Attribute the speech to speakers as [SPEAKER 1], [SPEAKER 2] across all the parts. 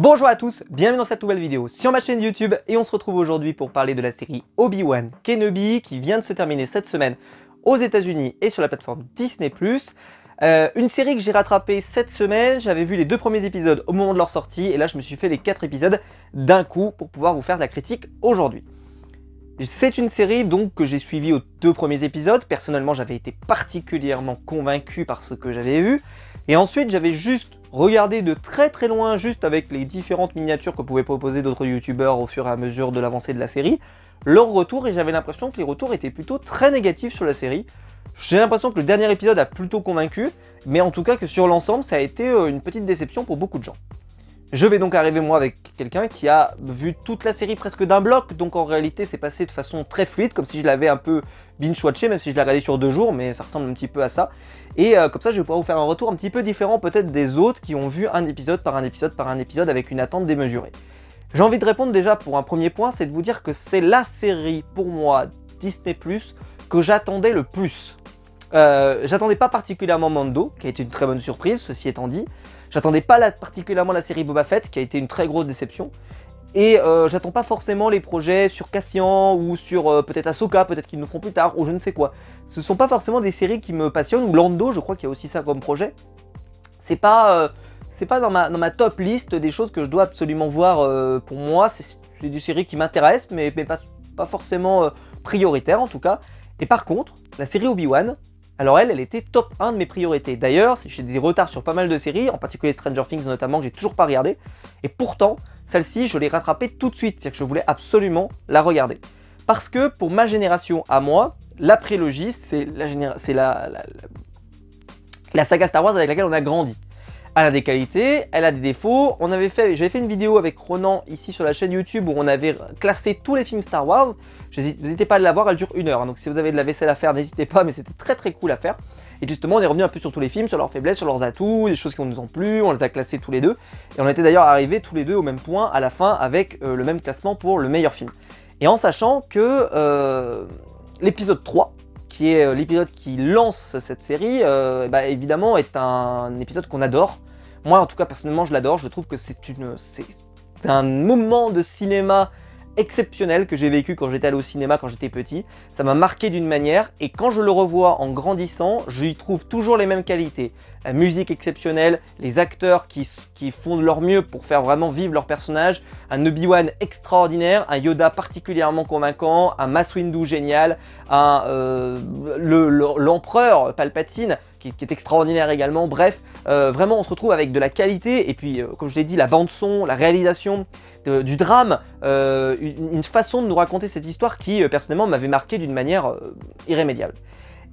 [SPEAKER 1] Bonjour à tous, bienvenue dans cette nouvelle vidéo sur ma chaîne YouTube et on se retrouve aujourd'hui pour parler de la série Obi-Wan Kenobi qui vient de se terminer cette semaine aux États-Unis et sur la plateforme Disney+. Une série que j'ai rattrapée cette semaine, j'avais vu les 2 premiers épisodes au moment de leur sortie et là je me suis fait les 4 épisodes d'un coup pour pouvoir vous faire de la critique aujourd'hui. C'est une série donc que j'ai suivie aux 2 premiers épisodes, personnellement j'avais été particulièrement convaincu par ce que j'avais vu. Et ensuite, j'avais juste regardé de très loin, juste avec les différentes miniatures que pouvaient proposer d'autres youtubeurs au fur et à mesure de l'avancée de la série, leur retour, et j'avais l'impression que les retours étaient plutôt très négatifs sur la série. J'ai l'impression que le dernier épisode a plutôt convaincu, mais en tout cas que sur l'ensemble, ça a été une petite déception pour beaucoup de gens. Je vais donc arriver moi avec quelqu'un qui a vu toute la série presque d'un bloc, donc en réalité c'est passé de façon très fluide, comme si je l'avais un peu binge-watché, même si je l'ai regardé sur 2 jours, mais ça ressemble un petit peu à ça. Et comme ça je vais pouvoir vous faire un retour un petit peu différent peut-être des autres qui ont vu un épisode par un épisode par un épisode avec une attente démesurée. J'ai envie de répondre déjà pour un premier point, c'est de vous dire que c'est la série pour moi Disney+, que j'attendais le plus. J'attendais pas particulièrement Mando, qui a été une très bonne surprise, ceci étant dit. J'attendais pas particulièrement la série Boba Fett, qui a été une très grosse déception. Et j'attends pas forcément les projets sur Cassian ou sur peut-être Ahsoka, peut-être qu'ils nous feront plus tard, ou je ne sais quoi. Ce sont pas forcément des séries qui me passionnent, ou Lando, je crois qu'il y a aussi ça comme projet. C'est pas dans ma top liste des choses que je dois absolument voir pour moi. C'est des séries qui m'intéressent, mais pas forcément prioritaires en tout cas. Et par contre, la série Obi-Wan, alors elle était top 1 de mes priorités. D'ailleurs, j'ai des retards sur pas mal de séries, en particulier Stranger Things notamment, que j'ai toujours pas regardé. Et pourtant, celle-ci, je l'ai rattrapée tout de suite, c'est-à-dire que je voulais absolument la regarder. Parce que pour ma génération à moi, la prélogie, c'est la saga Star Wars avec laquelle on a grandi. Elle a des qualités, elle a des défauts. J'avais fait une vidéo avec Ronan ici sur la chaîne YouTube où on avait classé tous les films Star Wars. N'hésitez pas à la voir, elle dure 1 heure. Donc si vous avez de la vaisselle à faire, n'hésitez pas, mais c'était très cool à faire. Et justement, on est revenu un peu sur tous les films, sur leurs faiblesses, sur leurs atouts, des choses qui nous ont plu, on les a classés tous les deux. Et on était d'ailleurs arrivés tous les deux au même point à la fin avec le même classement pour le meilleur film. Et en sachant que l'épisode 3, qui est l'épisode qui lance cette série, évidemment est un épisode qu'on adore. Moi en tout cas personnellement je l'adore, je trouve que c'est un moment de cinéma exceptionnel que j'ai vécu quand j'étais allé au cinéma quand j'étais petit. Ça m'a marqué d'une manière et quand je le revois en grandissant, je y trouve toujours les mêmes qualités. La musique exceptionnelle, les acteurs qui font de leur mieux pour faire vraiment vivre leur personnage, un Obi-Wan extraordinaire, un Yoda particulièrement convaincant, un Mace Windu génial, l'empereur Palpatine qui est extraordinaire également. Bref, vraiment on se retrouve avec de la qualité et puis comme je l'ai dit, la bande son, la réalisation, du drame, une façon de nous raconter cette histoire qui personnellement m'avait marqué d'une manière irrémédiable.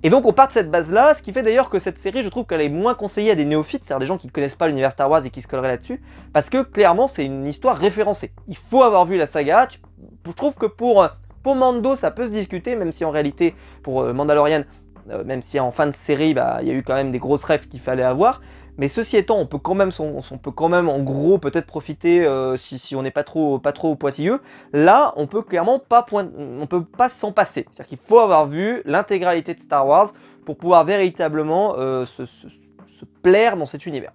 [SPEAKER 1] Et donc on part de cette base là, ce qui fait d'ailleurs que cette série je trouve qu'elle est moins conseillée à des néophytes, c'est-à-dire des gens qui ne connaissent pas l'univers Star Wars et qui se colleraient là-dessus, parce que clairement c'est une histoire référencée. Il faut avoir vu la saga, je trouve que pour Mando ça peut se discuter, même si en réalité pour Mandalorian, même si en fin de série il y a eu quand même des grosses refs qu'il fallait avoir. Mais ceci étant, on peut quand même en gros peut-être profiter si on n'est pas trop pointilleux. Là, on peut clairement on peut pas s'en passer. C'est-à-dire qu'il faut avoir vu l'intégralité de Star Wars pour pouvoir véritablement se plaire dans cet univers.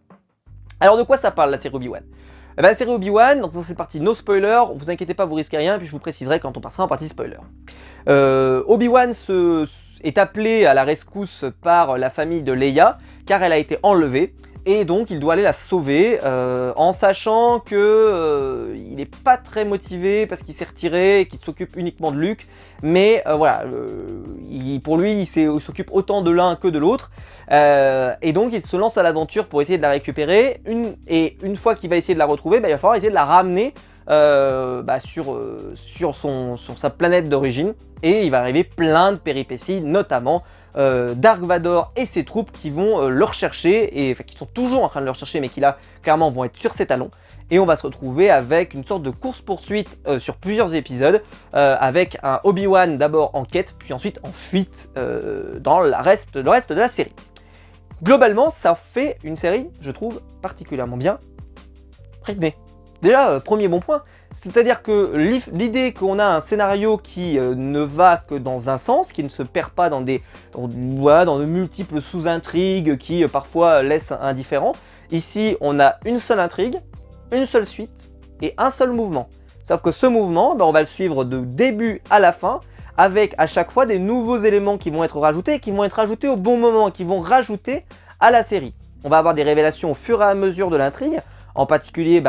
[SPEAKER 1] Alors de quoi ça parle la série Obi-Wan? La série Obi-Wan, donc c'est parti, no spoiler, vous inquiétez pas, vous risquez rien, puis je vous préciserai quand on passera en partie spoiler. Obi-Wan est appelé à la rescousse par la famille de Leia, car elle a été enlevée. Et donc il doit aller la sauver en sachant que il n'est pas très motivé parce qu'il s'est retiré et qu'il s'occupe uniquement de Luke. Mais voilà, pour lui il s'occupe autant de l'un que de l'autre. Et donc il se lance à l'aventure pour essayer de la récupérer. Une fois qu'il va essayer de la retrouver, il va falloir essayer de la ramener sur sa planète d'origine. Et il va arriver plein de péripéties, notamment Dark Vador et ses troupes qui vont le rechercher, et qui sont toujours en train de le rechercher, mais qui là, clairement, vont être sur ses talons. Et on va se retrouver avec une sorte de course-poursuite sur plusieurs épisodes, avec un Obi-Wan d'abord en quête, puis ensuite en fuite dans le reste de la série. Globalement, ça fait une série, je trouve, particulièrement bien rythmée. Déjà, premier bon point, c'est-à-dire que l'idée qu'on a un scénario qui ne va que dans un sens, qui ne se perd pas dans de multiples sous-intrigues qui parfois laissent indifférents. Ici, on a une seule intrigue, une seule suite et un seul mouvement. Sauf que ce mouvement, on va le suivre de début à la fin, avec à chaque fois des nouveaux éléments qui vont être rajoutés, et qui vont être rajoutés au bon moment, qui vont rajouter à la série. On va avoir des révélations au fur et à mesure de l'intrigue, en particulier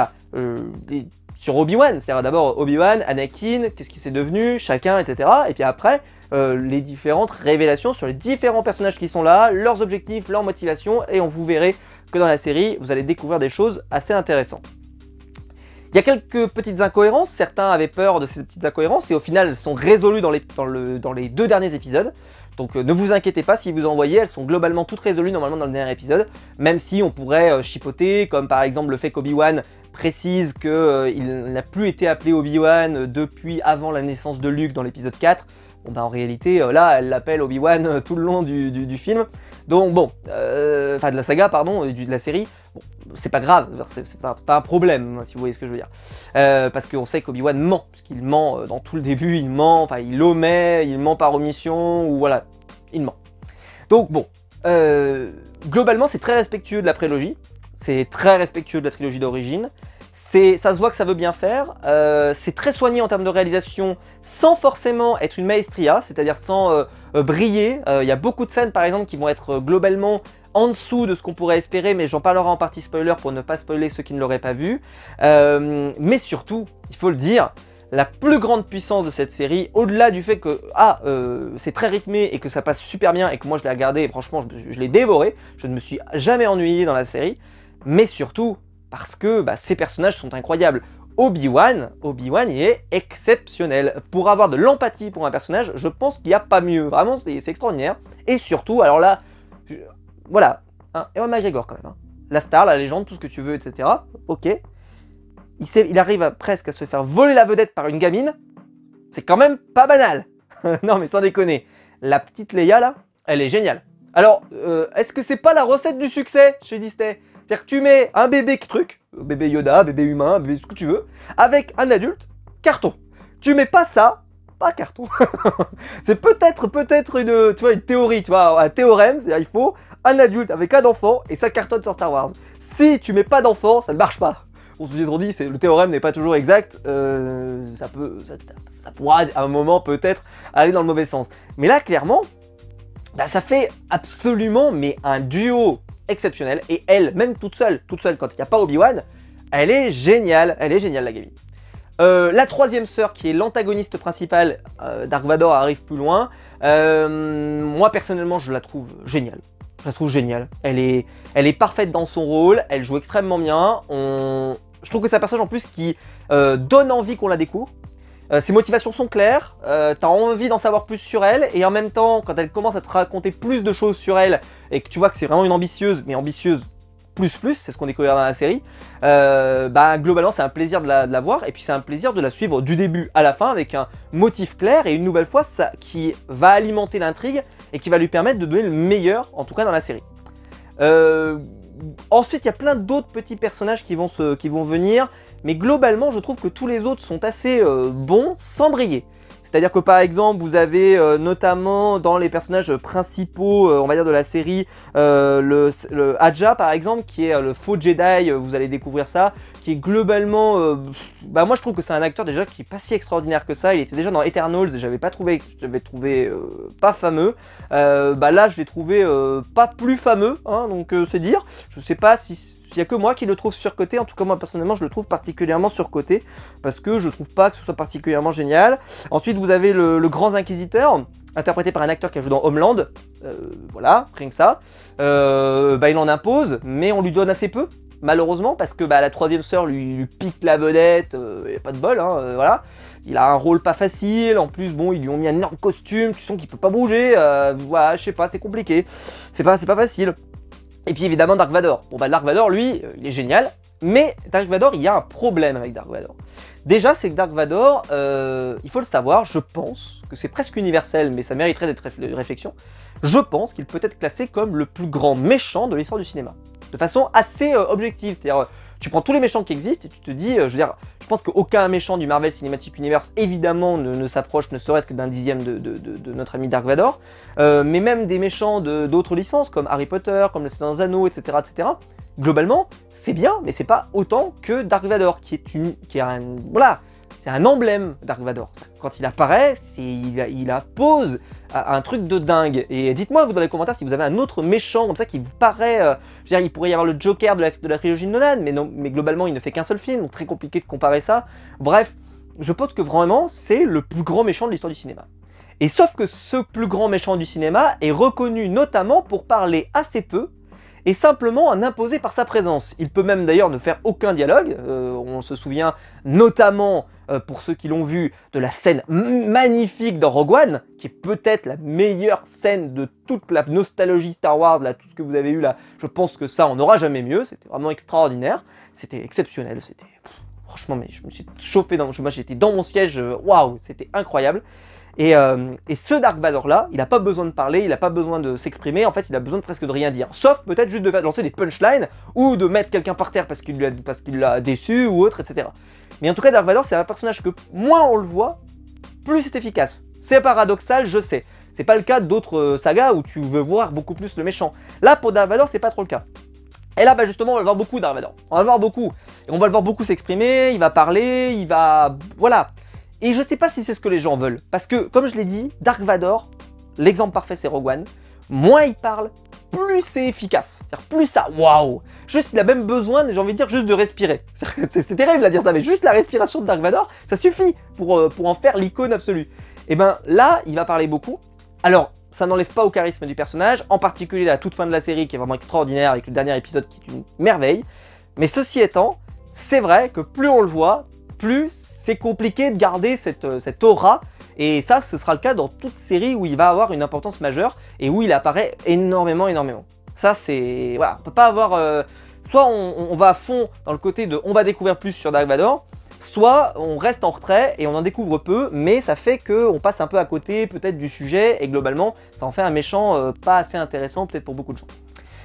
[SPEAKER 1] sur Obi-Wan, c'est-à-dire d'abord Obi-Wan, Anakin, qu'est-ce qui s'est devenu, chacun, etc. Et puis après, les différentes révélations sur les différents personnages qui sont là, leurs objectifs, leurs motivations, et vous verrez que dans la série, vous allez découvrir des choses assez intéressantes. Il y a quelques petites incohérences, certains avaient peur de ces petites incohérences, et au final, elles sont résolues dans les 2 derniers épisodes. Donc ne vous inquiétez pas si vous en voyez, elles sont globalement toutes résolues normalement dans le dernier épisode, même si on pourrait chipoter, comme par exemple le fait qu'Obi-Wan précise qu'il n'a plus été appelé Obi-Wan depuis avant la naissance de Luke dans l'épisode 4. Bon en réalité, là, elle l'appelle Obi-Wan tout le long du film. Donc bon, enfin de la saga, pardon, de la série. Bon, c'est pas grave, c'est pas un problème, si vous voyez ce que je veux dire. Parce qu'on sait qu'Obi-Wan ment, puisqu'il ment dans tout le début, il ment, enfin il omet, il ment par omission, ou voilà, il ment. Donc bon, globalement c'est très respectueux de la prélogie, c'est très respectueux de la trilogie d'origine. Ça se voit que ça veut bien faire, c'est très soigné en termes de réalisation sans forcément être une maestria, c'est-à-dire sans briller. Il y a beaucoup de scènes par exemple qui vont être globalement en dessous de ce qu'on pourrait espérer, mais j'en parlerai en partie spoiler pour ne pas spoiler ceux qui ne l'auraient pas vu. Mais surtout, il faut le dire, la plus grande puissance de cette série, au-delà du fait que c'est très rythmé et que ça passe super bien et que moi je l'ai regardé et franchement je l'ai dévoré, je ne me suis jamais ennuyé dans la série, mais surtout parce que ces personnages sont incroyables. Obi-Wan, il est exceptionnel. Pour avoir de l'empathie pour un personnage, je pense qu'il n'y a pas mieux. Vraiment, c'est extraordinaire. Et surtout, alors là, voilà, hein, Ewan McGregor quand même. Hein. La star, la légende, tout ce que tu veux, etc. Ok. Il arrive presque à se faire voler la vedette par une gamine. C'est quand même pas banal. Non mais sans déconner. La petite Leia là, elle est géniale. Alors, est-ce que c'est pas la recette du succès chez Disney? C'est-à-dire que tu mets un bébé bébé Yoda, bébé humain, bébé ce que tu veux, avec un adulte, carton. Tu mets pas ça, pas carton. C'est peut-être une théorie, tu vois, un théorème, c'est-à-dire il faut un adulte avec un enfant et ça cartonne sur Star Wars. Si tu mets pas d'enfant, ça ne marche pas. On se dit, le théorème n'est pas toujours exact, ça pourra à un moment peut-être aller dans le mauvais sens. Mais là, clairement, ça fait absolument un duo exceptionnel, et elle, même toute seule quand il n'y a pas Obi-Wan, elle est géniale la gamine. La troisième sœur qui est l'antagoniste principale, Dark Vador arrive plus loin, moi personnellement je la trouve géniale. Elle est parfaite dans son rôle, elle joue extrêmement bien, je trouve que c'est un personnage en plus qui donne envie qu'on la découvre. Ses motivations sont claires, t'as envie d'en savoir plus sur elle, et en même temps, quand elle commence à te raconter plus de choses sur elle, et que tu vois que c'est vraiment une ambitieuse, mais ambitieuse plus, c'est ce qu'on découvre dans la série, globalement c'est un plaisir de la voir, et puis c'est un plaisir de la suivre du début à la fin, avec un motif clair, et une nouvelle fois, ça qui va alimenter l'intrigue, et qui va lui permettre de donner le meilleur, en tout cas dans la série. Ensuite, il y a plein d'autres petits personnages qui vont venir, mais globalement, je trouve que tous les autres sont assez bons sans briller. C'est-à-dire que par exemple, vous avez notamment dans les personnages principaux, on va dire de la série, le Aja par exemple, qui est le faux Jedi, vous allez découvrir ça, qui est globalement, moi je trouve que c'est un acteur déjà qui est pas si extraordinaire que ça. Il était déjà dans Eternals et j'avais trouvé pas fameux. Là je l'ai trouvé pas plus fameux, hein, donc c'est dire. Je sais pas si il n'y a que moi qui le trouve surcoté, en tout cas moi personnellement je le trouve particulièrement surcoté, parce que je trouve pas que ce soit particulièrement génial. Ensuite vous avez le Grand Inquisiteur, interprété par un acteur qui a joué dans Homeland, voilà, rien que ça. Il en impose, mais on lui donne assez peu, malheureusement, parce que la troisième sœur lui pique la vedette, il n'y a pas de bol, hein, voilà. Il a un rôle pas facile, en plus bon ils lui ont mis un énorme costume, tu sens qu'il peut pas bouger, voilà, je sais pas, c'est compliqué, c'est pas facile. Et puis évidemment Dark Vador. Bon Dark Vador lui, il est génial, mais Dark Vador, il y a un problème avec Dark Vador. Déjà c'est que Dark Vador, il faut le savoir, je pense que c'est presque universel, mais ça mériterait d'être réflexion. Je pense qu'il peut être classé comme le plus grand méchant de l'histoire du cinéma. De façon assez objective, c'est-à-dire tu prends tous les méchants qui existent et tu te dis, je pense qu'aucun méchant du Marvel Cinematic Universe évidemment ne s'approche ne serait-ce que d'un dixième de notre ami Dark Vador, mais même des méchants d'autres licences comme Harry Potter, comme le Seigneur des Anneaux, etc., globalement, c'est bien, mais c'est pas autant que Dark Vador, qui est un, voilà, c'est un emblème, Dark Vador. Quand il apparaît, il appose un truc de dingue. Et dites-moi vous dans les commentaires si vous avez un autre méchant comme ça qui vous paraît, je veux dire, il pourrait y avoir le Joker de la trilogie de Nolan, mais non, mais globalement il ne fait qu'un seul film, donc très compliqué de comparer ça. Bref, je pense que vraiment c'est le plus grand méchant de l'histoire du cinéma. Et sauf que ce plus grand méchant du cinéma est reconnu notamment pour parler assez peu et simplement en imposer par sa présence. Il peut même d'ailleurs ne faire aucun dialogue, on se souvient notamment, pour ceux qui l'ont vu, de la scène magnifique dans Rogue One, qui est peut-être la meilleure scène de toute la nostalgie Star Wars, là, tout ce que vous avez eu là, je pense que ça on n'aura jamais mieux, c'était vraiment extraordinaire, c'était exceptionnel, c'était... Franchement, mais je me suis chauffé, moi j'étais dans mon siège, waouh, c'était incroyable. Et ce Dark Vador là, il n'a pas besoin de parler, il n'a pas besoin de s'exprimer, en fait il a besoin de presque de rien dire. Sauf peut-être juste de lancer des punchlines, ou de mettre quelqu'un par terre parce qu'il l'a déçu, ou autre, etc. Mais en tout cas Dark Vador c'est un personnage que moins on le voit, plus c'est efficace. C'est paradoxal, je sais. C'est pas le cas d'autres sagas où tu veux voir beaucoup plus le méchant. Là pour Dark Vador c'est pas trop le cas. Et là, bah justement, on va le voir beaucoup, Dark Vador. On va le voir beaucoup. Et on va le voir beaucoup s'exprimer, il va parler, il va... Voilà. Et je sais pas si c'est ce que les gens veulent. Parce que, comme je l'ai dit, Dark Vador, l'exemple parfait c'est Rogue One. Moins il parle, plus c'est efficace. C'est-à-dire plus ça, waouh. Juste, il a même besoin, j'ai envie de dire, juste de respirer. C'est terrible à dire ça, mais juste la respiration de Dark Vador, ça suffit pour en faire l'icône absolue. Et ben là, il va parler beaucoup. Alors... ça n'enlève pas au charisme du personnage, en particulier la toute fin de la série qui est vraiment extraordinaire avec le dernier épisode qui est une merveille. Mais ceci étant, c'est vrai que plus on le voit, plus c'est compliqué de garder cette aura. Et ça, ce sera le cas dans toute série où il va avoir une importance majeure et où il apparaît énormément. Ça, c'est... Voilà, on peut pas avoir... soit on va à fond dans le côté de on va découvrir plus sur Dark Vador, soit on reste en retrait et on en découvre peu, mais ça fait qu'on passe un peu à côté peut-être du sujet et globalement ça en fait un méchant pas assez intéressant peut-être pour beaucoup de gens.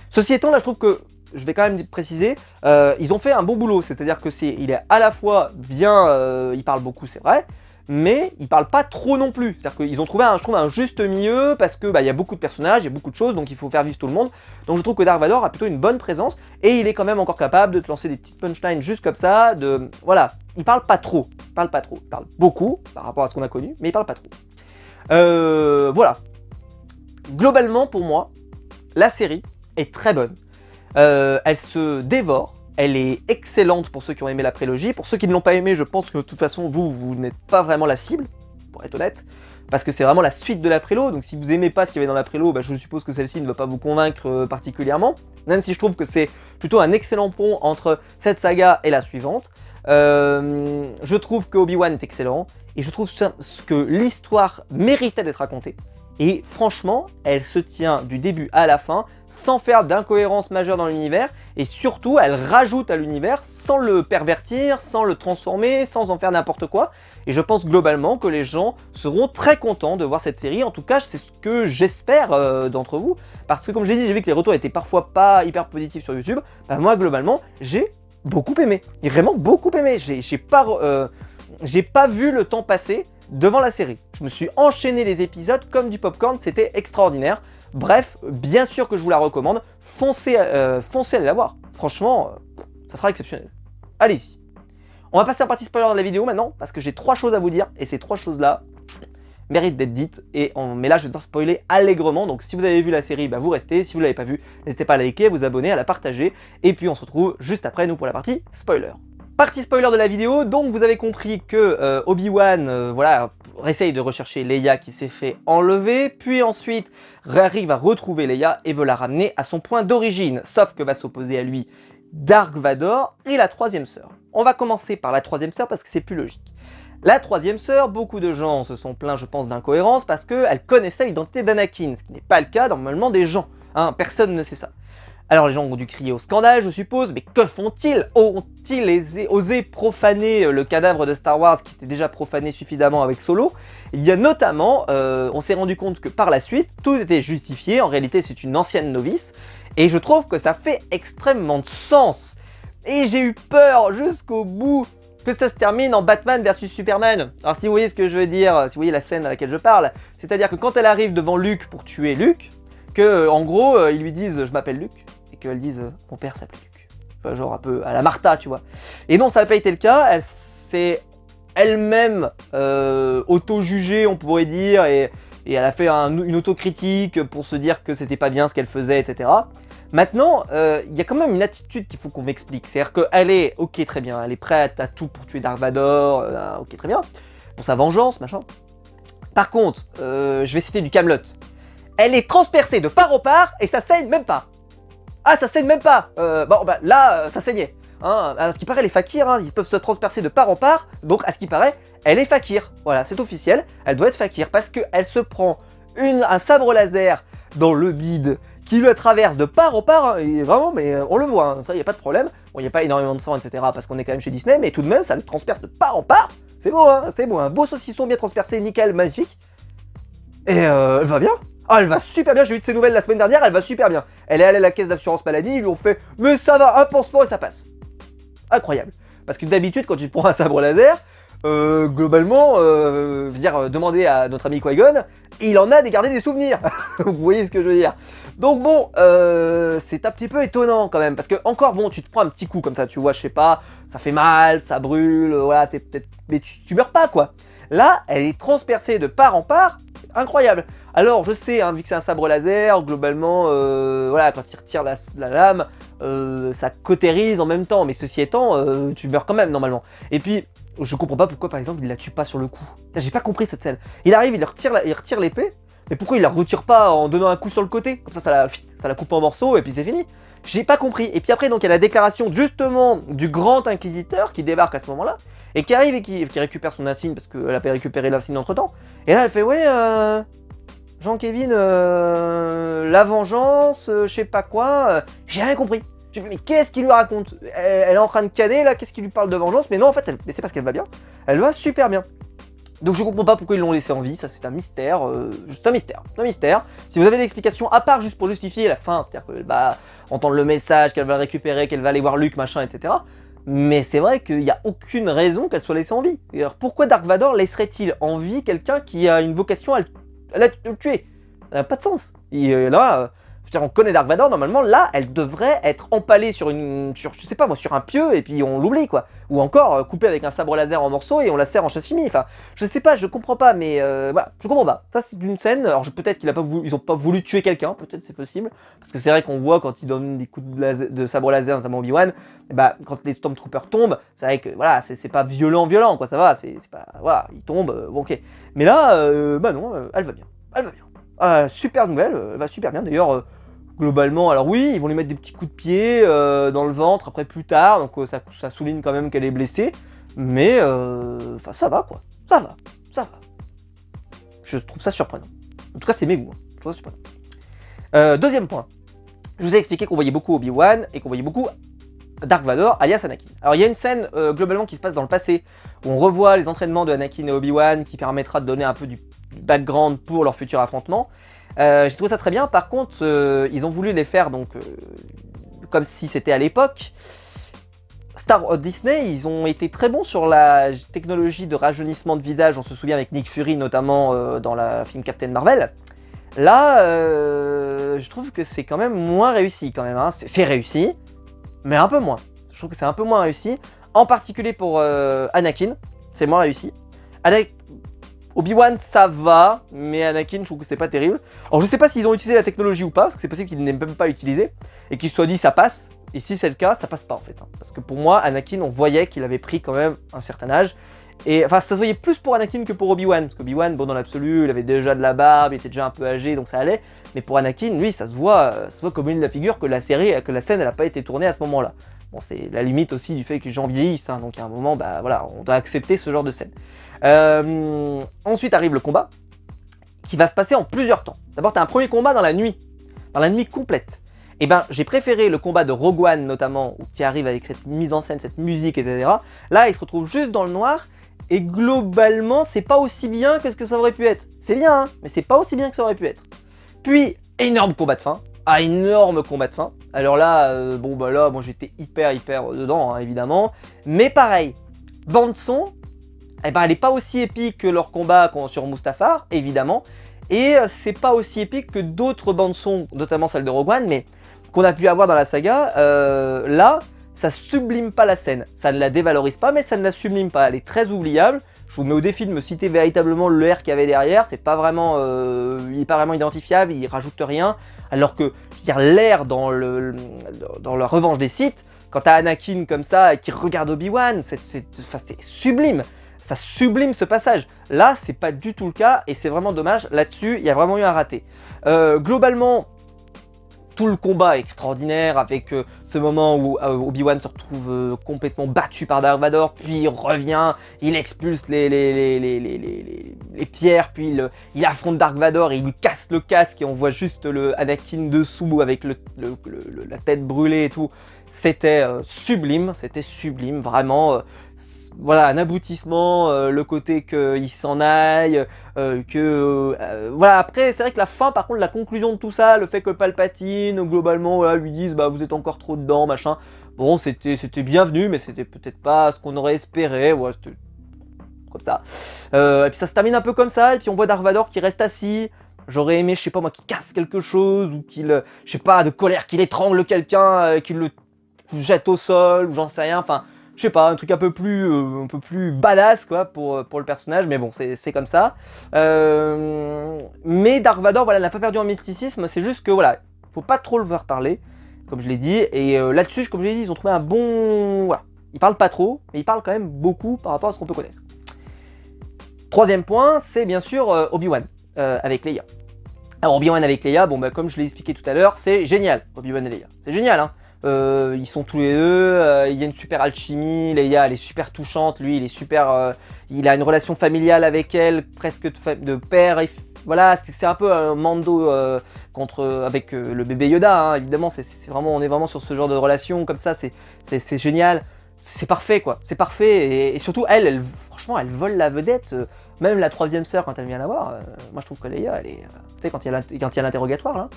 [SPEAKER 1] Ceci étant, là je trouve que, je vais quand même préciser, ils ont fait un bon boulot, c'est-à-dire que il est à la fois bien, il parle beaucoup c'est vrai, mais il parle pas trop non plus. C'est-à-dire qu'ils ont trouvé, je trouve, un juste milieu parce que il y a beaucoup de personnages, il y a beaucoup de choses, donc il faut faire vivre tout le monde. Donc je trouve que Dark Vador a plutôt une bonne présence et il est quand même encore capable de te lancer des petites punchlines juste comme ça, voilà. Il parle pas trop, il parle beaucoup par rapport à ce qu'on a connu, mais il parle pas trop. Voilà. Globalement, pour moi, la série est très bonne. Elle se dévore. Elle est excellente pour ceux qui ont aimé la prélogie. Pour ceux qui ne l'ont pas aimé, je pense que de toute façon, vous n'êtes pas vraiment la cible, pour être honnête. Parce que c'est vraiment la suite de la prélo. Donc si vous n'aimez pas ce qu'il y avait dans la prélo, bah, je suppose que celle-ci ne va pas vous convaincre particulièrement. Même si je trouve que c'est plutôt un excellent pont entre cette saga et la suivante. Je trouve que Obi-Wan est excellent. Et je trouve que l'histoire méritait d'être racontée. Et franchement, elle se tient du début à la fin, sans faire d'incohérence majeure dans l'univers, et surtout, elle rajoute à l'univers sans le pervertir, sans le transformer, sans en faire n'importe quoi. Et je pense globalement que les gens seront très contents de voir cette série, en tout cas, c'est ce que j'espère d'entre vous, parce que comme je l'ai dit, j'ai vu que les retours étaient parfois pas hyper positifs sur YouTube, bah moi, globalement, j'ai beaucoup aimé, et vraiment beaucoup aimé, j'ai pas vu le temps passer devant la série. Je me suis enchaîné les épisodes comme du popcorn, c'était extraordinaire. Bref, bien sûr que je vous la recommande, foncez aller la voir. Franchement, ça sera exceptionnel. Allez-y. On va passer en partie spoiler dans la vidéo maintenant, parce que j'ai 3 choses à vous dire, et ces 3 choses-là méritent d'être dites, mais là je vais devoir spoiler allègrement, donc si vous avez vu la série, bah vous restez, si vous ne l'avez pas vue, n'hésitez pas à liker, à vous abonner, à la partager, et puis on se retrouve juste après nous pour la partie spoiler. Partie spoiler de la vidéo, donc vous avez compris que Obi-Wan voilà, essaye de rechercher Leia qui s'est fait enlever, puis ensuite arrive à retrouver Leia et veut la ramener à son point d'origine, sauf que va s'opposer à lui Dark Vador et la troisième sœur. On va commencer par la troisième sœur parce que c'est plus logique. La troisième sœur, beaucoup de gens se sont plaints je pense d'incohérence parce qu'elle connaissait l'identité d'Anakin, ce qui n'est pas le cas normalement des gens, hein, personne ne sait ça. Alors les gens ont dû crier au scandale, je suppose, mais que font-ils? Ont-ils osé profaner le cadavre de Star Wars qui était déjà profané suffisamment avec Solo? Il y a notamment, on s'est rendu compte que par la suite, tout était justifié, en réalité c'est une ancienne novice, et je trouve que ça fait extrêmement de sens. Et j'ai eu peur jusqu'au bout que ça se termine en Batman versus Superman. Alors si vous voyez ce que je veux dire, si vous voyez la scène à laquelle je parle, c'est-à-dire que quand elle arrive devant Luke pour tuer Luke, que en gros ils lui disent « je m'appelle Luke », qu'elle dise mon père s'appelait Luke. Enfin, genre un peu à la Martha, tu vois. Et non, ça n'a pas été le cas, elle s'est elle-même auto-jugée, on pourrait dire, et elle a fait une autocritique pour se dire que c'était pas bien ce qu'elle faisait, etc. Maintenant, il y a quand même une attitude qu'il faut qu'on m'explique. C'est-à-dire qu'elle est, ok, très bien, elle est prête à tout pour tuer Dark Vador, ok, très bien, pour sa vengeance, machin. Par contre, je vais citer du Camelot. Elle est transpercée de part en part et ça saigne même pas. Ah, ça saigne même pas. Bon, bah là, ça saignait. Hein, à ce qui paraît, les fakirs, hein, ils peuvent se transpercer de part en part. Donc, à ce qui paraît, elle est fakir. Voilà, c'est officiel. Elle doit être fakir parce qu'elle se prend un sabre laser dans le bide qui le traverse de part en part. Hein, et vraiment, mais on le voit, hein, ça, il n'y a pas de problème. Bon, il n'y a pas énormément de sang, etc. parce qu'on est quand même chez Disney, mais tout de même, ça le transperce de part en part. C'est beau, hein, c'est beau. Un beau saucisson bien transpercé, nickel, magnifique. Et elle va bien. Ah, elle va super bien, j'ai eu de ses nouvelles la semaine dernière, elle va super bien. Elle est allée à la caisse d'assurance maladie, ils lui ont fait « Mais ça va, un pansement et ça passe ». Incroyable. Parce que d'habitude, quand tu te prends un sabre laser, globalement, demander à notre ami Qui-Gon, il en a gardé des souvenirs. Vous voyez ce que je veux dire. Donc bon, c'est un petit peu étonnant quand même, parce que encore, bon, tu te prends un petit coup comme ça, tu vois, je sais pas, ça fait mal, ça brûle, voilà, c'est peut-être... Mais tu meurs pas, quoi. Là, elle est transpercée de part en part, incroyable. Alors, je sais, hein, vu que c'est un sabre laser, globalement, voilà, quand il retire la lame, ça cautérise en même temps. Mais ceci étant, tu meurs quand même, normalement. Et puis, je comprends pas pourquoi, par exemple, il la tue pas sur le coup. J'ai pas compris cette scène. Il arrive, il retire l'épée, mais pourquoi il la retire pas en donnant un coup sur le côté? Comme ça la coupe en morceaux et puis c'est fini. J'ai pas compris. Et puis après, donc, il y a la déclaration, justement, du grand inquisiteur qui débarque à ce moment-là, et qui arrive et qui récupère son insigne, parce qu'elle avait récupéré l'insigne entre-temps. Et là, elle fait, ouais, Jean-Kévin, la vengeance, je sais pas quoi, j'ai rien compris. J'ai fait, mais qu'est-ce qu'il lui raconte? Elle est en train de canner, là, qu'est-ce qu'il lui parle de vengeance? Mais non, en fait, c'est parce qu'elle va bien. Elle va super bien. Donc je comprends pas pourquoi ils l'ont laissé en vie, ça c'est un mystère, juste un mystère. Si vous avez l'explication, à part juste pour justifier la fin, c'est-à-dire qu'elle va entendre le message, qu'elle va le récupérer, qu'elle va aller voir Luke, machin, etc. Mais c'est vrai qu'il n'y a aucune raison qu'elle soit laissée en vie. Et alors pourquoi Dark Vador laisserait-il en vie quelqu'un qui a une vocation à le tuer? Ça n'a pas de sens. Et là, je veux dire, on connaît Dark Vador, normalement, là, elle devrait être empalée sur je sais pas moi, sur un pieu, et puis on l'oublie, quoi. Ou encore, coupée avec un sabre laser en morceaux, et on la sert en sashimi. Enfin, je sais pas, je comprends pas, mais voilà, je comprends pas. Ça, c'est une scène, alors peut-être qu'ils ont pas voulu tuer quelqu'un, peut-être c'est possible, parce que c'est vrai qu'on voit quand ils donnent des coups de sabre laser, notamment Obi-Wan, bah, quand les Stormtroopers tombent, c'est vrai que, voilà, c'est pas violent, quoi, ça va, c'est pas, voilà, ils tombent, bon, ok. Mais là, bah non, elle va bien, elle va bien. Super nouvelle, elle va super bien, d'ailleurs... Globalement, alors oui, ils vont lui mettre des petits coups de pied dans le ventre après plus tard, donc ça souligne quand même qu'elle est blessée. Mais enfin ça va quoi, ça va. Je trouve ça surprenant. En tout cas c'est mes goûts, hein. Je trouve ça surprenant. Deuxième point, je vous ai expliqué qu'on voyait beaucoup Obi-Wan et qu'on voyait beaucoup Dark Vador, alias Anakin. Alors il y a une scène globalement qui se passe dans le passé, où on revoit les entraînements de Anakin et Obi-Wan qui permettra de donner un peu du background pour leur futur affrontement. J'ai trouvé ça très bien, par contre ils ont voulu les faire donc comme si c'était à l'époque. Disney, ils ont été très bons sur la technologie de rajeunissement de visage, on se souvient avec Nick Fury notamment dans le film Captain Marvel. Là, je trouve que c'est quand même moins réussi quand même, hein. C'est réussi, mais un peu moins. Je trouve que c'est un peu moins réussi, en particulier pour Anakin, c'est moins réussi. Obi-Wan ça va, mais Anakin je trouve que c'est pas terrible. Alors je sais pas s'ils ont utilisé la technologie ou pas, parce que c'est possible qu'ils n'aient même pas utilisé, et qu'ils se soient dit ça passe, et si c'est le cas, ça passe pas en fait. Hein. Parce que pour moi, Anakin, on voyait qu'il avait pris quand même un certain âge, et enfin ça se voyait plus pour Anakin que pour Obi-Wan, parce qu'Obi-Wan, bon dans l'absolu, il avait déjà de la barbe, il était déjà un peu âgé, donc ça allait, mais pour Anakin, lui, ça se voit comme une de la figure que la scène elle a pas été tournée à ce moment-là. Bon, c'est la limite aussi du fait que les gens vieillissent, hein, donc à un moment, bah voilà, on doit accepter ce genre de scène. Ensuite arrive le combat, qui va se passer en plusieurs temps. D'abord, tu as un premier combat dans la nuit complète. Et ben, j'ai préféré le combat de Rogue One, notamment, où tu arrives avec cette mise en scène, cette musique, etc. Là, il se retrouve juste dans le noir, et globalement, c'est pas aussi bien que ce que ça aurait pu être. C'est bien, hein, mais c'est pas aussi bien que ça aurait pu être. Puis, énorme combat de fin. Énorme combat de fin. Alors là, bon bah là, moi j'étais hyper dedans, hein, évidemment. Mais pareil, bande son, eh ben, elle n'est pas aussi épique que leur combat sur Mustafar, évidemment. Et c'est pas aussi épique que d'autres bandes son, notamment celle de Rogue One, mais qu'on a pu avoir dans la saga. Là, ça sublime pas la scène. Ça ne la dévalorise pas, mais ça ne la sublime pas. Elle est très oubliable. Je vous mets au défi de me citer véritablement le R qu'il y avait derrière. C'est pas vraiment, il n'est pas vraiment identifiable, il rajoute rien. Alors que, je veux dire, l'air dans la revanche des Sith, quand t'as Anakin comme ça qui regarde Obi-Wan, c'est sublime. Ça sublime ce passage. Là, c'est pas du tout le cas et c'est vraiment dommage. Là-dessus, il y a vraiment eu un raté. Globalement, tout le combat est extraordinaire avec ce moment où Obi-Wan se retrouve complètement battu par Dark Vador, puis il revient, il expulse les pierres, puis il affronte Dark Vador et il lui casse le casque et on voit juste le Anakin dessous avec la tête brûlée et tout. C'était sublime, vraiment. Voilà, un aboutissement, le côté qu'il s'en aille, voilà, après, c'est vrai que la fin, par contre, la conclusion de tout ça, le fait que Palpatine, globalement, voilà, lui dise, bah, vous êtes encore trop dedans, machin, bon, c'était bienvenu, mais c'était peut-être pas ce qu'on aurait espéré, ouais, c'était comme ça. Et puis ça se termine un peu comme ça, et puis on voit Dark Vador qui reste assis. J'aurais aimé, je sais pas moi, qu'il casse quelque chose, ou qu'il, je sais pas, de colère, qu'il étrangle quelqu'un, qu'il le jette au sol, ou j'en sais rien, enfin... Je sais pas, un truc un peu plus badass quoi pour le personnage, mais bon, c'est comme ça. Mais Dark Vador, voilà, n'a pas perdu en mysticisme, c'est juste que voilà, faut pas trop le voir parler, comme je l'ai dit, et là-dessus, comme je l'ai dit, ils ont trouvé un bon... Voilà, ils parlent pas trop, mais ils parlent quand même beaucoup par rapport à ce qu'on peut connaître. Troisième point, c'est bien sûr Obi-Wan avec Leia. Alors Obi-Wan avec Leia, bon bah comme je l'ai expliqué tout à l'heure, c'est génial, Obi-Wan et Leia, c'est génial hein. Ils sont tous les deux, il y a une super alchimie, Leia elle est super touchante, lui il est super, il a une relation familiale avec elle, presque de père, et voilà, c'est un peu un Mando avec le bébé Yoda, hein, évidemment, on est vraiment sur ce genre de relation comme ça, c'est génial, c'est parfait quoi, c'est parfait, et surtout franchement elle vole la vedette, même la troisième sœur quand elle vient la voir, moi je trouve que Leia elle est, tu sais quand il y a l'interrogatoire là,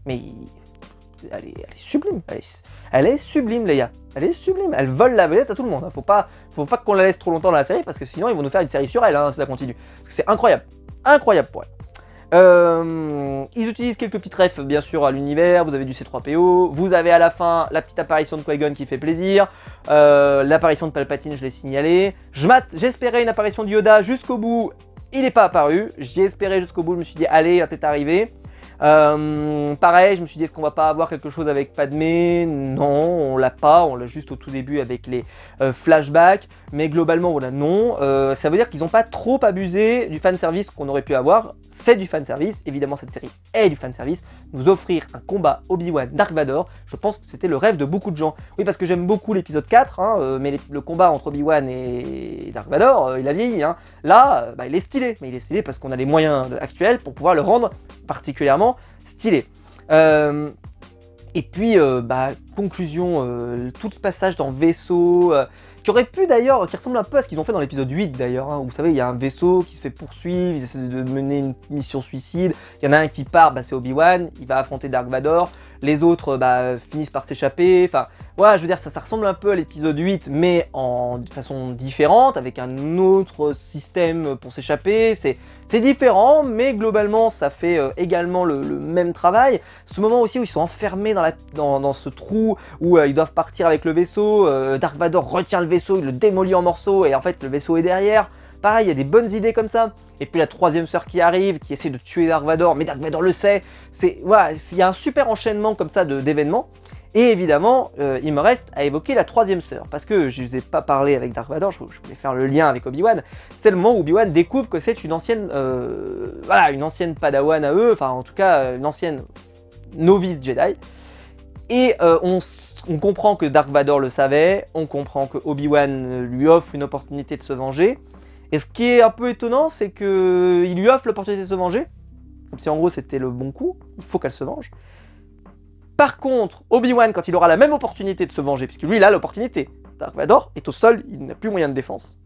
[SPEAKER 1] mais... Elle est sublime, elle est sublime Leia, elle est sublime, elle vole la vedette à tout le monde, hein. Faut pas qu'on la laisse trop longtemps dans la série parce que sinon ils vont nous faire une série sur elle hein, si ça continue, parce que c'est incroyable, incroyable pour elle. Ils utilisent quelques petites refs bien sûr à l'univers, vous avez du C3PO, vous avez à la fin la petite apparition de Qui-Gon qui fait plaisir, l'apparition de Palpatine je l'ai signalé, j'espérais une apparition de Yoda jusqu'au bout, il n'est pas apparu, j'y espérais jusqu'au bout, je me suis dit allez, il va peut-être arriver. Pareil, je me suis dit est-ce qu'on va pas avoir quelque chose avec Padmé? Non, on l'a pas, on l'a juste au tout début avec les flashbacks, mais globalement voilà non, ça veut dire qu'ils n'ont pas trop abusé du fanservice qu'on aurait pu avoir, c'est du fanservice, évidemment cette série est du fanservice, nous offrir un combat Obi-Wan Dark Vador, je pense que c'était le rêve de beaucoup de gens, oui parce que j'aime beaucoup l'épisode 4, hein, mais le combat entre Obi-Wan et Dark Vador, il a vieilli, hein. Là bah, il est stylé, mais il est stylé parce qu'on a les moyens actuels pour pouvoir le rendre particulièrement stylé. Et puis, bah, conclusion, tout ce passage dans le vaisseau, qui aurait pu d'ailleurs, qui ressemble un peu à ce qu'ils ont fait dans l'épisode 8 d'ailleurs, hein, où vous savez, il y a un vaisseau qui se fait poursuivre, ils essaient de mener une mission suicide, il y en a un qui part, bah, c'est Obi-Wan, il va affronter Dark Vador, les autres bah, finissent par s'échapper, enfin, voilà, je veux dire, ça ressemble un peu à l'épisode 8, mais de façon différente, avec un autre système pour s'échapper, c'est différent, mais globalement, ça fait également le même travail. Ce moment aussi où ils sont enfermés dans ce trou, où ils doivent partir avec le vaisseau, Dark Vador retient le vaisseau, il le démolit en morceaux, et en fait, le vaisseau est derrière. Pareil, il y a des bonnes idées comme ça. Et puis la troisième sœur qui arrive, qui essaie de tuer Dark Vador, mais Dark Vador le sait. Voilà, il y a un super enchaînement comme ça d'événements. Et évidemment, il me reste à évoquer la troisième sœur, parce que je ne vous ai pas parlé avec Dark Vador, je voulais faire le lien avec Obi-Wan. C'est le moment où Obi-Wan découvre que c'est une ancienne, voilà, une ancienne Padawan à eux, enfin en tout cas une ancienne novice Jedi. Et on comprend que Dark Vador le savait, on comprend que Obi-Wan lui offre une opportunité de se venger. Et ce qui est un peu étonnant, c'est qu'il lui offre l'opportunité de se venger, comme si en gros c'était le bon coup, il faut qu'elle se venge. Par contre, Obi-Wan, quand il aura la même opportunité de se venger, puisque lui il a l'opportunité, Dark Vador est au sol, il n'a plus moyen de défense,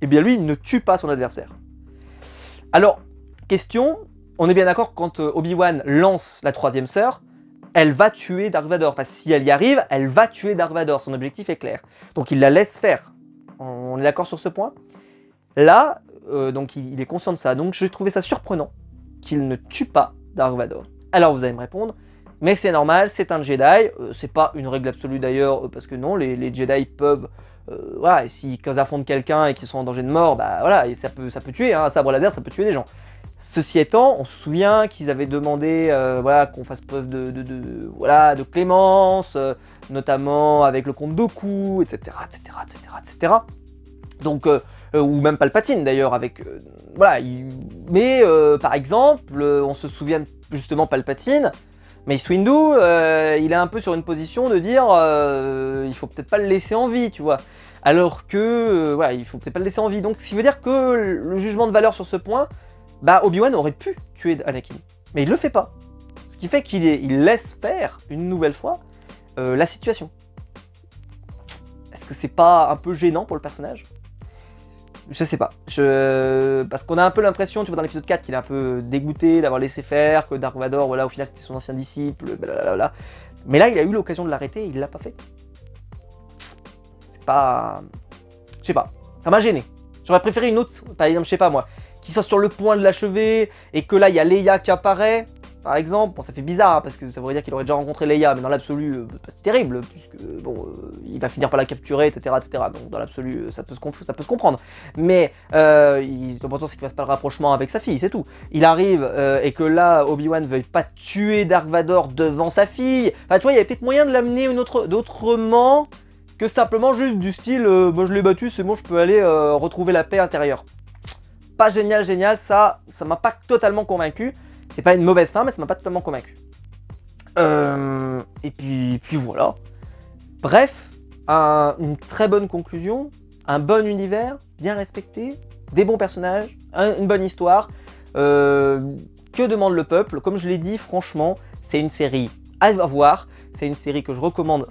[SPEAKER 1] et bien lui il ne tue pas son adversaire. Alors, question, on est bien d'accord quand Obi-Wan lance la troisième sœur, elle va tuer Dark Vador, enfin si elle y arrive, elle va tuer Dark Vador, son objectif est clair. Donc il la laisse faire, on est d'accord sur ce point? Là, donc il est conscient de ça, donc j'ai trouvé ça surprenant qu'il ne tue pas Dark Vador. Alors vous allez me répondre, Mais c'est normal, c'est un Jedi, c'est pas une règle absolue d'ailleurs, parce que non, les Jedi peuvent, voilà, et si ils affrontent quelqu'un et qu'ils sont en danger de mort, bah voilà, et ça peut tuer, hein, un sabre laser, ça peut tuer des gens. Ceci étant, on se souvient qu'ils avaient demandé, voilà, qu'on fasse preuve voilà, de clémence, notamment avec le comte Dooku, etc., etc., etc., etc. Donc, ou même Palpatine d'ailleurs, avec, voilà, mais par exemple, on se souvient justement Palpatine. Mace Windu, il est un peu sur une position de dire il faut peut-être pas le laisser en vie, tu vois. Alors que, voilà, il faut peut-être pas le laisser en vie. Donc, ce qui veut dire que le jugement de valeur sur ce point, bah, Obi-Wan aurait pu tuer Anakin. Mais il le fait pas. Ce qui fait qu'il laisse faire, une nouvelle fois, la situation. Est-ce que c'est pas un peu gênant pour le personnage ? Je sais pas. Parce qu'on a un peu l'impression, tu vois, dans l'épisode 4, qu'il est un peu dégoûté d'avoir laissé faire, que Dark Vador, voilà, au final, c'était son ancien disciple, blablabla. Mais là, il a eu l'occasion de l'arrêter, il l'a pas fait. C'est pas... Je sais pas. Ça m'a gêné. J'aurais préféré une autre, par exemple, je sais pas moi, qui soit sur le point de l'achever, et que là, il y a Leia qui apparaît, par exemple. Bon, ça fait bizarre, hein, parce que ça voudrait dire qu'il aurait déjà rencontré Leia, mais dans l'absolu, c'est terrible, puisque, bon, il va finir par la capturer, etc., etc. Donc, dans l'absolu, ça peut se comprendre. Mais, l'important, c'est qu'il fasse pas le rapprochement avec sa fille, c'est tout. Il arrive, et que là, Obi-Wan veuille pas tuer Dark Vador devant sa fille. Enfin, tu vois, il y avait peut-être moyen de l'amener d'autrement que simplement juste du style, moi je l'ai battu, c'est bon, je peux aller retrouver la paix intérieure. Pas génial, ça m'a pas totalement convaincu. C'est pas une mauvaise fin, mais ça m'a pas totalement convaincu. Et puis voilà. Bref, une très bonne conclusion, un bon univers, bien respecté, des bons personnages, une bonne histoire. Que demande le peuple? Comme je l'ai dit, franchement, c'est une série à voir. C'est une série que je recommande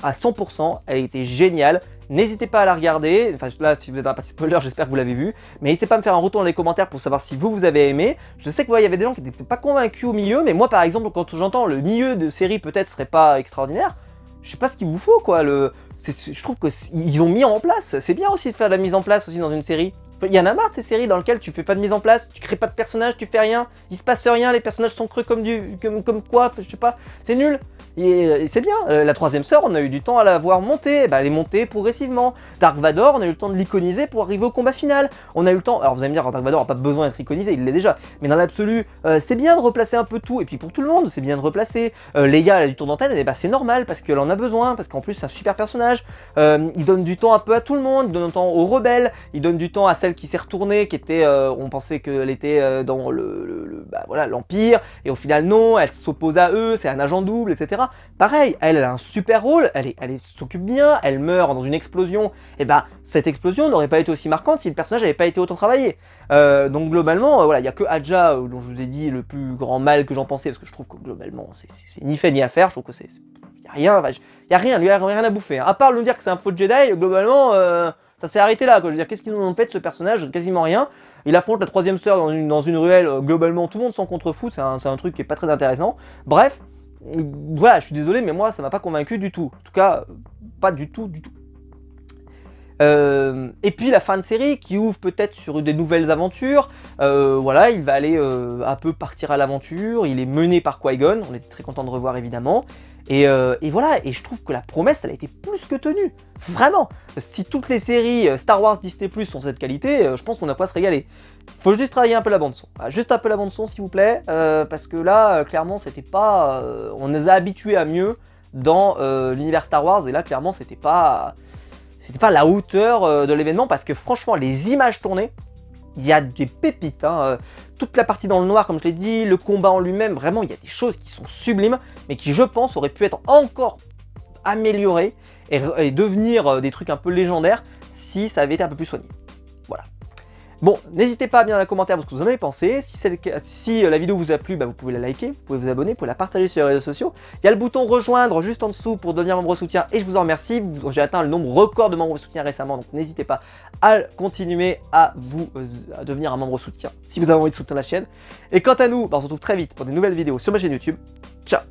[SPEAKER 1] à 100%. Elle a été géniale. N'hésitez pas à la regarder. Enfin là, si vous êtes dans la partie spoiler, j'espère que vous l'avez vu. Mais n'hésitez pas à me faire un retour dans les commentaires pour savoir si vous avez aimé. Je sais qu'il y avait des gens qui n'étaient pas convaincus au milieu. Mais moi, par exemple, quand j'entends le milieu de série peut-être serait pas extraordinaire, je sais pas ce qu'il vous faut, quoi. Je trouve qu'ils ont mis en place. C'est bien aussi de faire de la mise en place aussi dans une série. Il y en a marre de ces séries dans lesquelles tu fais pas de mise en place, tu crées pas de personnages, tu fais rien, il se passe rien, les personnages sont creux comme quoi, je sais pas, c'est nul. Et c'est bien, la troisième sœur, on a eu du temps à la voir monter, elle est montée progressivement. Dark Vador, on a eu le temps de l'iconiser pour arriver au combat final. On a eu le temps, alors vous allez me dire, Dark Vador n'a pas besoin d'être iconisé, il l'est déjà. Mais dans l'absolu, c'est bien de replacer un peu tout, et puis pour tout le monde, c'est bien de replacer. Leia, elle a du temps d'antenne, et c'est normal, parce qu'elle en a besoin, parce qu'en plus c'est un super personnage. Il donne du temps un peu à tout le monde, il donne du temps aux rebelles, il donne du temps à celle qui s'est retournée, qui était, on pensait qu'elle était dans voilà, l'Empire, et au final non, elle s'oppose à eux, c'est un agent double, etc. Pareil, elle a un super rôle, elle s'occupe bien, elle meurt dans une explosion, et cette explosion n'aurait pas été aussi marquante si le personnage n'avait pas été autant travaillé. Donc globalement, voilà, il n'y a que Adja, dont je vous ai dit le plus grand mal que j'en pensais, parce que je trouve que globalement, c'est ni fait ni à faire, je trouve que il n'y a rien, lui, il n'y a rien à bouffer. Hein. À part nous dire que c'est un faux Jedi, globalement, ça s'est arrêté là, quoi. Je veux dire, qu'est-ce qu'ils nous ont fait de ce personnage? Quasiment rien. Il affronte la troisième sœur dans une ruelle, globalement, tout le monde s'en contrefout, c'est un truc qui est pas très intéressant. Bref, voilà, je suis désolé, mais moi, ça m'a pas convaincu du tout. En tout cas, pas du tout, du tout. Et puis la fin de série qui ouvre peut-être sur des nouvelles aventures. Voilà, il va aller un peu partir à l'aventure, il est mené par Qui-Gon, on était très content de revoir évidemment. Et voilà, et je trouve que la promesse, elle a été plus que tenue. Vraiment. Si toutes les séries Star Wars Disney Plus sont cette qualité, je pense qu'on a quoi se régaler. Faut juste travailler un peu la bande son. Juste un peu la bande son s'il vous plaît, parce que là, clairement, c'était pas... on nous a habitués à mieux dans l'univers Star Wars, et là, clairement, c'était pas la hauteur de l'événement, parce que franchement, les images tournées, il y a des pépites, hein. Toute la partie dans le noir, comme je l'ai dit, le combat en lui-même, vraiment, il y a des choses qui sont sublimes, mais qui, je pense, auraient pu être encore améliorées et devenir des trucs un peu légendaires si ça avait été un peu plus soigné. Voilà. Bon, n'hésitez pas à bien dans les commentaires ce que vous en avez pensé. Si la vidéo vous a plu, vous pouvez la liker, vous pouvez vous abonner, vous pouvez la partager sur les réseaux sociaux. Il y a le bouton rejoindre juste en dessous pour devenir membre soutien et je vous en remercie. J'ai atteint le nombre record de membres soutien récemment, donc n'hésitez pas à continuer à devenir un membre soutien si vous avez envie de soutenir la chaîne. Et quant à nous, on se retrouve très vite pour de nouvelles vidéos sur ma chaîne YouTube. Ciao!